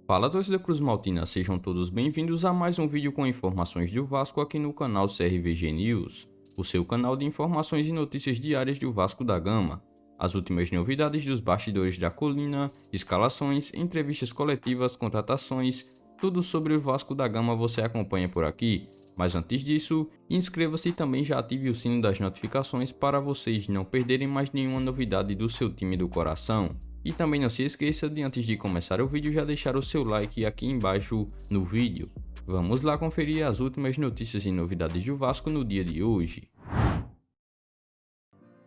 Fala, torcida Cruz Maltina, sejam todos bem-vindos a mais um vídeo com informações do Vasco aqui no canal CRVG News, o seu canal de informações e notícias diárias do Vasco da Gama. As últimas novidades dos bastidores da colina, escalações, entrevistas coletivas, contratações, tudo sobre o Vasco da Gama você acompanha por aqui. Mas antes disso, inscreva-se e também já ative o sino das notificações para vocês não perderem mais nenhuma novidade do seu time do coração. E também não se esqueça de, antes de começar o vídeo, já deixar o seu like aqui embaixo no vídeo. Vamos lá conferir as últimas notícias e novidades do Vasco no dia de hoje.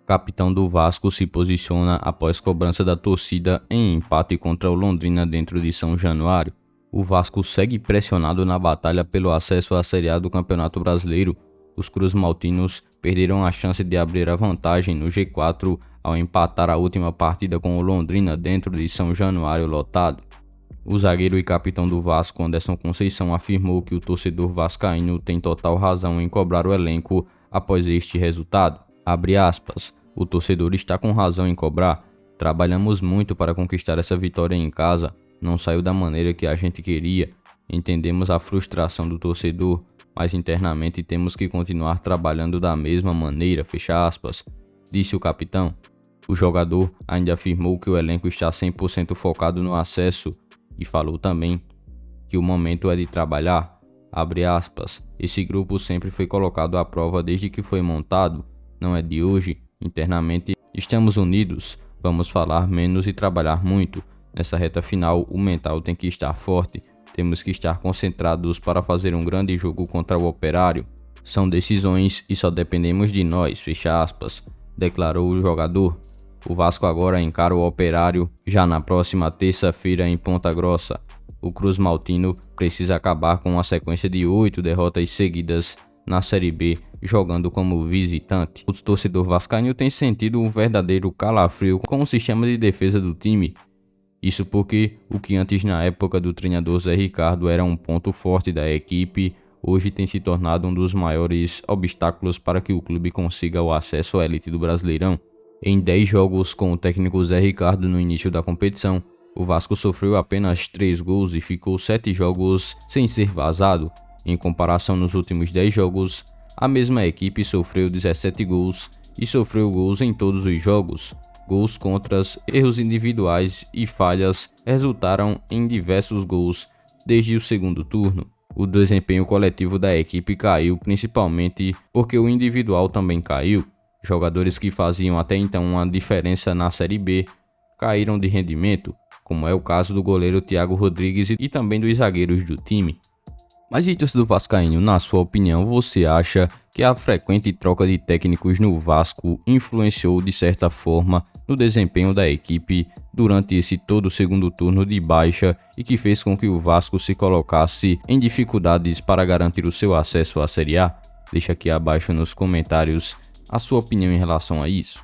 Capitão do Vasco se posiciona após cobrança da torcida em empate contra o Londrina dentro de São Januário. O Vasco segue pressionado na batalha pelo acesso à Série A do Campeonato Brasileiro. Os Cruz Maltinos perderam a chance de abrir a vantagem no G4 ao empatar a última partida com o Londrina dentro de São Januário lotado. O zagueiro e capitão do Vasco, Anderson Conceição, afirmou que o torcedor vascaíno tem total razão em cobrar o elenco após este resultado. Abre aspas, o torcedor está com razão em cobrar. Trabalhamos muito para conquistar essa vitória em casa, não saiu da maneira que a gente queria. Entendemos a frustração do torcedor, mas internamente temos que continuar trabalhando da mesma maneira, fecha aspas, disse o capitão. O jogador ainda afirmou que o elenco está 100% focado no acesso e falou também que o momento é de trabalhar, abre aspas, esse grupo sempre foi colocado à prova desde que foi montado, não é de hoje, internamente estamos unidos, vamos falar menos e trabalhar muito, nessa reta final o mental tem que estar forte, temos que estar concentrados para fazer um grande jogo contra o Operário, são decisões e só dependemos de nós, fecha aspas, declarou o jogador. O Vasco agora encara o Operário já na próxima terça-feira em Ponta Grossa. O Cruz Maltino precisa acabar com uma sequência de 8 derrotas seguidas na Série B, jogando como visitante. O torcedor vascaíno tem sentido um verdadeiro calafrio com o sistema de defesa do time. Isso porque o que antes na época do treinador Zé Ricardo era um ponto forte da equipe, hoje tem se tornado um dos maiores obstáculos para que o clube consiga o acesso à elite do Brasileirão. Em 10 jogos com o técnico Zé Ricardo no início da competição, o Vasco sofreu apenas 3 gols e ficou 7 jogos sem ser vazado. Em comparação, nos últimos 10 jogos, a mesma equipe sofreu 17 gols e sofreu gols em todos os jogos. Gols contras, erros individuais e falhas resultaram em diversos gols desde o segundo turno. O desempenho coletivo da equipe caiu principalmente porque o individual também caiu. Jogadores que faziam até então uma diferença na Série B caíram de rendimento, como é o caso do goleiro Thiago Rodrigues e também dos zagueiros do time. Mas e torcedor vascaíno, na sua opinião, você acha que a frequente troca de técnicos no Vasco influenciou de certa forma no desempenho da equipe durante esse todo o segundo turno de baixa e que fez com que o Vasco se colocasse em dificuldades para garantir o seu acesso à Série A? Deixa aqui abaixo nos comentários a sua opinião em relação a isso.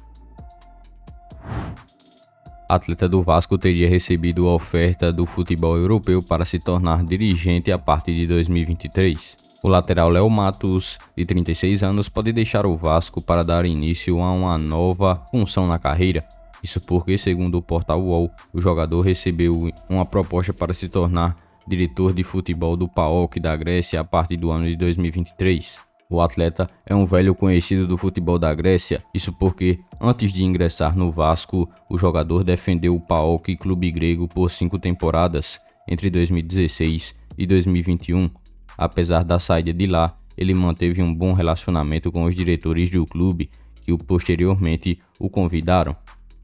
Atleta do Vasco teria recebido a oferta do futebol europeu para se tornar dirigente a partir de 2023. O lateral Léo Matos, de 36 anos, pode deixar o Vasco para dar início a uma nova função na carreira. Isso porque, segundo o portal UOL, o jogador recebeu uma proposta para se tornar diretor de futebol do PAOK da Grécia a partir do ano de 2023. O atleta é um velho conhecido do futebol da Grécia, isso porque, antes de ingressar no Vasco, o jogador defendeu o PAOK clube grego por 5 temporadas, entre 2016 e 2021. Apesar da saída de lá, ele manteve um bom relacionamento com os diretores do clube, que posteriormente o convidaram.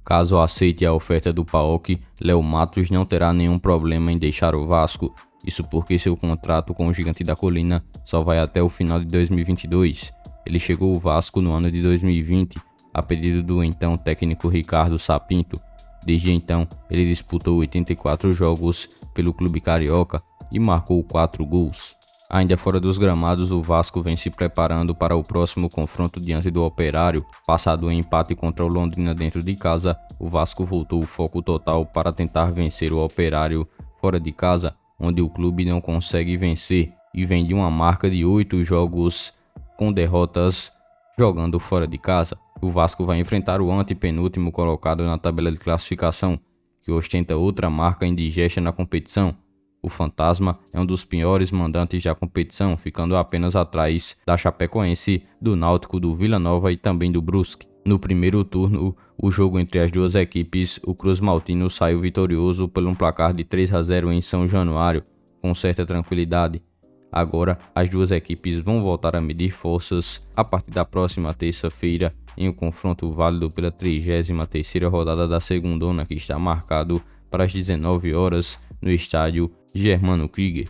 Caso aceite a oferta do PAOK, Léo Matos não terá nenhum problema em deixar o Vasco. Isso porque seu contrato com o Gigante da Colina só vai até o final de 2022. Ele chegou ao Vasco no ano de 2020, a pedido do então técnico Ricardo Sapinto. Desde então, ele disputou 84 jogos pelo clube carioca e marcou 4 gols. Ainda fora dos gramados, o Vasco vem se preparando para o próximo confronto diante do Operário. Passado o empate contra o Londrina dentro de casa, o Vasco voltou o foco total para tentar vencer o Operário fora de casa, onde o clube não consegue vencer e vem de uma marca de 8 jogos com derrotas jogando fora de casa. O Vasco vai enfrentar o antepenúltimo colocado na tabela de classificação, que ostenta outra marca indigesta na competição. O Fantasma é um dos piores mandantes da competição, ficando apenas atrás da Chapecoense, do Náutico, do Vila Nova e também do Brusque. No primeiro turno, o jogo entre as duas equipes, o Cruz Maltino saiu vitorioso por um placar de 3-0 em São Januário, com certa tranquilidade. Agora, as duas equipes vão voltar a medir forças a partir da próxima terça-feira, em um confronto válido pela 33ª rodada da Segundona, que está marcado para as 19 horas no estádio Germano Krieger.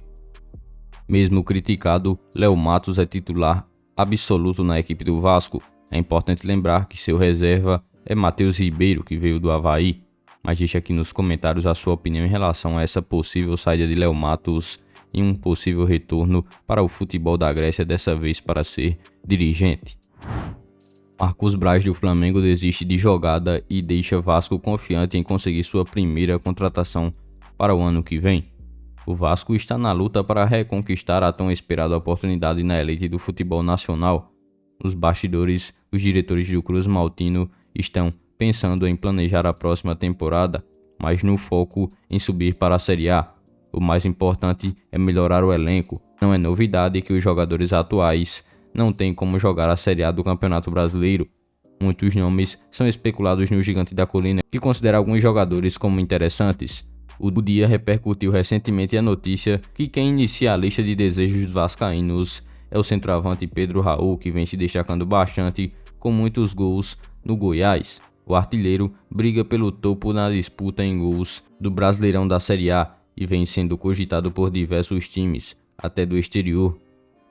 Mesmo criticado, Léo Matos é titular absoluto na equipe do Vasco. É importante lembrar que seu reserva é Matheus Ribeiro, que veio do Avaí. Mas deixe aqui nos comentários a sua opinião em relação a essa possível saída de Léo Matos e um possível retorno para o futebol da Grécia, dessa vez para ser dirigente. Marcos Braz do Flamengo desiste de jogada e deixa Vasco confiante em conseguir sua primeira contratação para o ano que vem. O Vasco está na luta para reconquistar a tão esperada oportunidade na elite do futebol nacional. Nos bastidores, os diretores do Cruz Maltino estão pensando em planejar a próxima temporada, mas no foco em subir para a Série A. O mais importante é melhorar o elenco. Não é novidade que os jogadores atuais não têm como jogar a Série A do Campeonato Brasileiro. Muitos nomes são especulados no Gigante da Colina, que considera alguns jogadores como interessantes. O Dia repercutiu recentemente a notícia que quem inicia a lista de desejos dos vascaínos é o centroavante Pedro Raul, que vem se destacando bastante com muitos gols no Goiás. O artilheiro briga pelo topo na disputa em gols do Brasileirão da Série A e vem sendo cogitado por diversos times, até do exterior.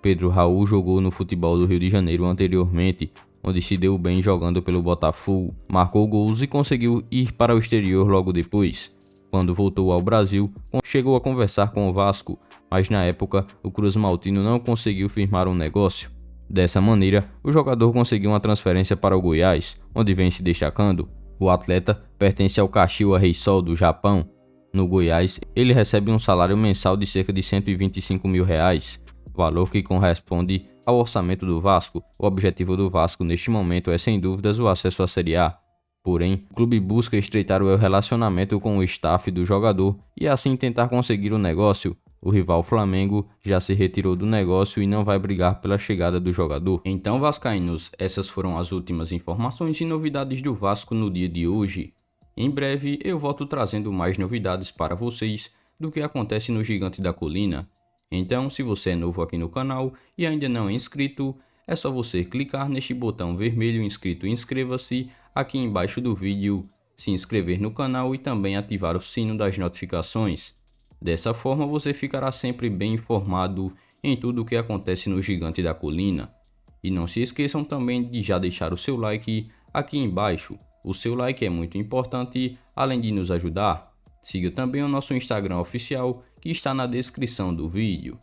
Pedro Raul jogou no futebol do Rio de Janeiro anteriormente, onde se deu bem jogando pelo Botafogo, marcou gols e conseguiu ir para o exterior logo depois. Quando voltou ao Brasil, chegou a conversar com o Vasco, mas na época o Cruz Maltino não conseguiu firmar um negócio. Dessa maneira, o jogador conseguiu uma transferência para o Goiás, onde vem se destacando. O atleta pertence ao Kashiwa Reysol do Japão. No Goiás, ele recebe um salário mensal de cerca de R$125 mil, valor que corresponde ao orçamento do Vasco. O objetivo do Vasco neste momento é sem dúvidas o acesso à Série A. Porém, o clube busca estreitar o relacionamento com o staff do jogador e assim tentar conseguir o negócio. O rival Flamengo já se retirou do negócio e não vai brigar pela chegada do jogador. Então, vascaínos, essas foram as últimas informações e novidades do Vasco no dia de hoje. Em breve eu volto trazendo mais novidades para vocês do que acontece no Gigante da Colina. Então, se você é novo aqui no canal e ainda não é inscrito, é só você clicar neste botão vermelho inscrito e inscreva-se aqui embaixo do vídeo, se inscrever no canal e também ativar o sino das notificações. Dessa forma você ficará sempre bem informado em tudo o que acontece no Gigante da Colina. E não se esqueçam também de já deixar o seu like aqui embaixo. O seu like é muito importante, além de nos ajudar. Siga também o nosso Instagram oficial, que está na descrição do vídeo.